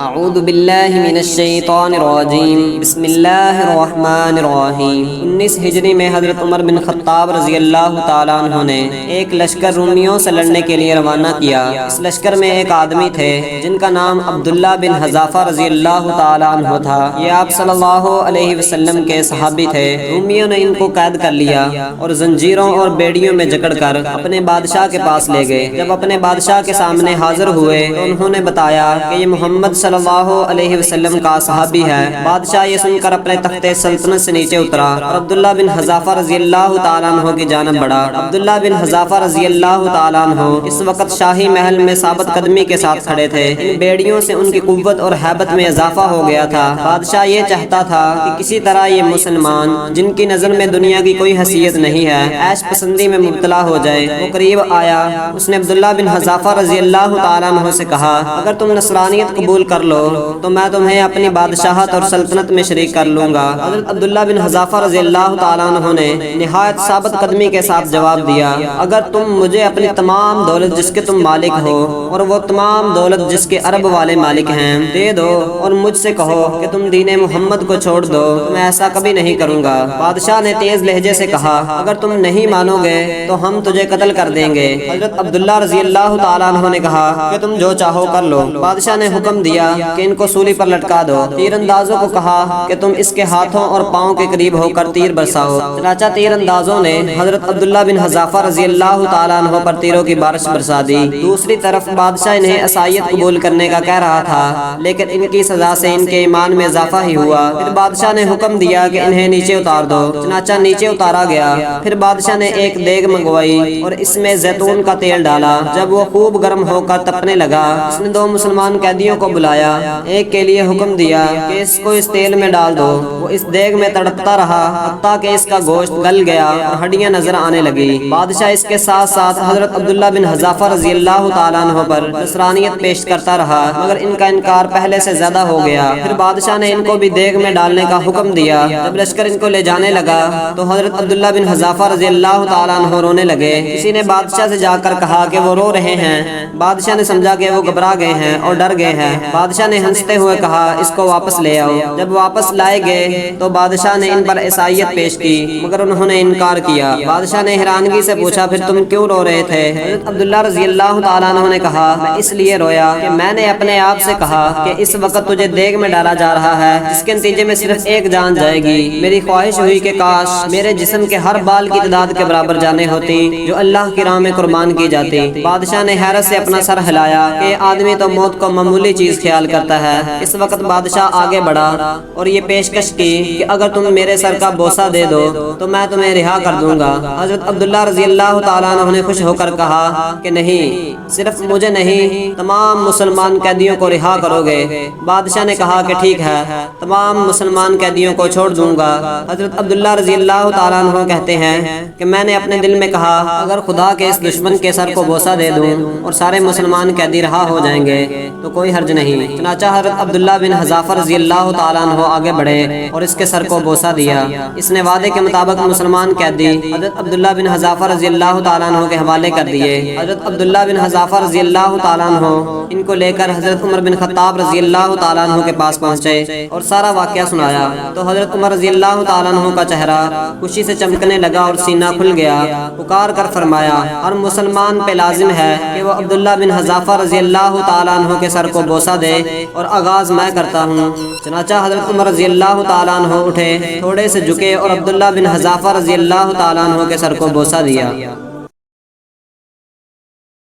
اعوذ باللہ من الشیطان الرجیم بسم اللہ الرحمن الرحیم 19 ہجری میں حضرت عمر بن خطاب رضی اللہ تعالیٰ عنہ نے ایک لشکر رومیوں سے لڑنے کے لیے روانہ کیا۔ اس لشکر میں ایک آدمی تھے جن کا نام عبداللہ بن حذافہ رضی اللہ تعالیٰ عنہ تھا۔ یہ آپ صلی اللہ علیہ وسلم کے صحابی تھے۔ رومیوں نے ان کو قید کر لیا اور زنجیروں اور بیڑیوں میں جکڑ کر اپنے بادشاہ کے پاس لے گئے۔ جب اپنے بادشاہ کے سامنے حاضر ہوئے تو انہوں نے بتایا کہ یہ محمد صلی اللہ علیہ وسلم کا صحابی ہے۔ بادشاہ یہ سن کر اپنے تخت سلطنت سے نیچے اترا اور عبداللہ بن حذافہ رضی اللہ تعالیٰ عنہ کی جانب بڑھا۔ عبداللہ بن حذافہ رضی اللہ تعالیٰ عنہ اس وقت شاہی محل میں ثابت قدمی کے ساتھ کھڑے تھے۔ ان بیڑیوں سے ان کی قوت اور ہیبت میں اضافہ ہو گیا تھا۔ بادشاہ یہ چاہتا تھا کہ کسی طرح یہ مسلمان جن کی نظر میں دنیا کی کوئی حیثیت نہیں ہے عیش پسندی میں مبتلا ہو جائے۔ وہ قریب آیا، اس نے عبداللہ بن حذافہ رضی اللہ تعالیٰ عنہ سے کہا اگر تم نصرانیت قبول کر لو تو میں تمہیں اپنی بادشاہت اور سلطنت میں شریک کر لوں گا۔ حضرت عبداللہ بن حذافہ رضی اللہ تعالیٰ عنہ نے نہایت ثابت قدمی کے ساتھ جواب دیا اگر تم مجھے اپنی تمام دولت جس کے تم مالک ہو اور وہ تمام دولت جس کے عرب والے مالک ہیں دے دو اور مجھ سے کہو کہ تم دین محمد کو چھوڑ دو تو میں ایسا کبھی نہیں کروں گا۔ بادشاہ نے تیز لہجے سے کہا اگر تم نہیں مانو گے تو ہم تجھے قتل کر دیں گے۔ حضرت عبداللہ رضی اللہ تعالیٰ عنہ نے کہا کہ تم جو چاہو کر لو۔ بادشاہ نے حکم دیا کہ ان کو سولی پر لٹکا دو۔ تیر اندازوں کو کہا کہ تم اس کے ہاتھوں اور پاؤں کے قریب ہو کر تیر برساؤ۔ چنانچہ تیر اندازوں نے حضرت عبداللہ بن حذافہ رضی اللہ تعالیٰ عنہ پر تیروں کی بارش برسا دی۔ دوسری طرف بادشاہ انہیں عصائیت قبول کرنے کا کہہ رہا تھا لیکن ان کی سزا سے ان کے ایمان میں اضافہ ہی ہوا۔ پھر بادشاہ نے حکم دیا کہ انہیں نیچے اتار دو۔ چنانچہ نیچے اتارا گیا۔ پھر بادشاہ نے ایک دیگ منگوائی اور اس میں زیتون کا تیل ڈالا۔ جب وہ خوب گرم ہو کر تپنے لگا اس نے دو مسلمان قیدیوں کو بلایا۔ ایک کے لیے حکم دیا کہ اس کو اس تیل میں ڈال دو۔ وہ اس دیگ میں تڑپتا رہا حتیٰ کہ اس کا گوشت گل گیا اور ہڈیاں نظر آنے لگی۔ بادشاہ اس کے ساتھ ساتھ حضرت عبداللہ بن حذافہ رضی اللہ تعالیٰ عنہ پر نصرانیت پیش کرتا رہا مگر ان کا انکار پہلے سے زیادہ ہو گیا۔ پھر بادشاہ نے ان کو بھی دیگ میں ڈالنے کا حکم دیا۔ جب لشکر ان کو لے جانے لگا تو حضرت عبداللہ بن حذافہ رضی اللہ تعالیٰ عنہ رونے لگے۔ کسی نے بادشاہ سے جا کر کہا کہ وہ رو رہے ہیں۔ بادشاہ نے سمجھا کہ وہ گھبرا گئے ہیں اور ڈر گئے ہیں۔ بادشاہ نے ہنستے ہوئے کہا اس کو واپس لے آؤ۔ جب واپس لائے گئے تو بادشاہ نے ان پر عصائیت پیش کی مگر انہوں نے انکار کیا۔ بادشاہ نے حیرانگی سے پوچھا پھر تم کیوں رو رہے تھے؟ حضرت عبداللہ رضی اللہ تعالیٰ عنہ نے کہا میں اس لیے رویا کہ میں نے اپنے آپ سے کہا کہ اس وقت تجھے دیگ میں ڈالا جا رہا ہے جس کے نتیجے میں صرف ایک جان جائے گی۔ میری خواہش ہوئی کہ کاش میرے جسم کے ہر بال کی تعداد کے برابر جانیں ہوتی جو اللہ کی راہ میں قربان کی جاتی۔ بادشاہ نے حیرت سے اپنا سر ہلایا کہ آدمی تو موت کو معمولی چیز خیال کرتا ہے۔ اس وقت بادشاہ آگے بڑھا اور یہ پیشکش کی کہ اگر تم میرے سر کا بوسہ دے دو تو میں تمہیں رہا کر دوں گا۔ حضرت عبداللہ رضی اللہ تعالیٰ عنہ نے خوش ہو کر کہا کہ نہیں، صرف مجھے نہیں تمام مسلمان قیدیوں کو رہا کرو گے۔ بادشاہ نے کہا کہ ٹھیک ہے، تمام مسلمان قیدیوں کو چھوڑ دوں گا۔ حضرت عبداللہ رضی اللہ تعالیٰ عنہ کہتے ہیں کہ میں نے اپنے دل میں کہا اگر خدا کے اس دشمن کے سر کو بوسہ دے دوں اور سارے مسلمان قیدی رہا ہو جائیں گے تو کوئی حرج نہیں۔ چنانچہ حضرت عبداللہ بن حذافہ رضی اللہ تعالیٰ عنہ آگے بڑھے اور اس کے سر کو بوسہ دیا۔ اس نے وعدے کے مطابق مسلمان قیدی حضرت عبداللہ بن حذافہ رضی اللہ تعالیٰ عنہ کے حوالے کر دیے۔ حضرت عبداللہ بن حذافہ رضی اللہ تعالیٰ عنہ ان کو لے کر حضرت عمر بن خطاب رضی اللہ تعالیٰ عنہ کے پاس پہنچے اور سارا واقعہ سنایا تو حضرت عمر رضی اللہ تعالیٰ عنہ کا چہرہ خوشی سے چمکنے لگا اور سینہ کھل گیا۔ پکار کر فرمایا ہر مسلمان پہ لازم ہے کہ وہ عبداللہ بن حذافہ رضی اللہ تعالیٰ عنہ کے سر کو بوسہ دے اور آغاز میں کرتا ہوں۔ چنانچہ حضرت عمر رضی اللہ تعالیٰ عنہ اٹھے، تھوڑے سے جھکے اور عبداللہ بن حذافہ رضی اللہ تعالیٰ عنہ کے سر کو بوسہ دیا۔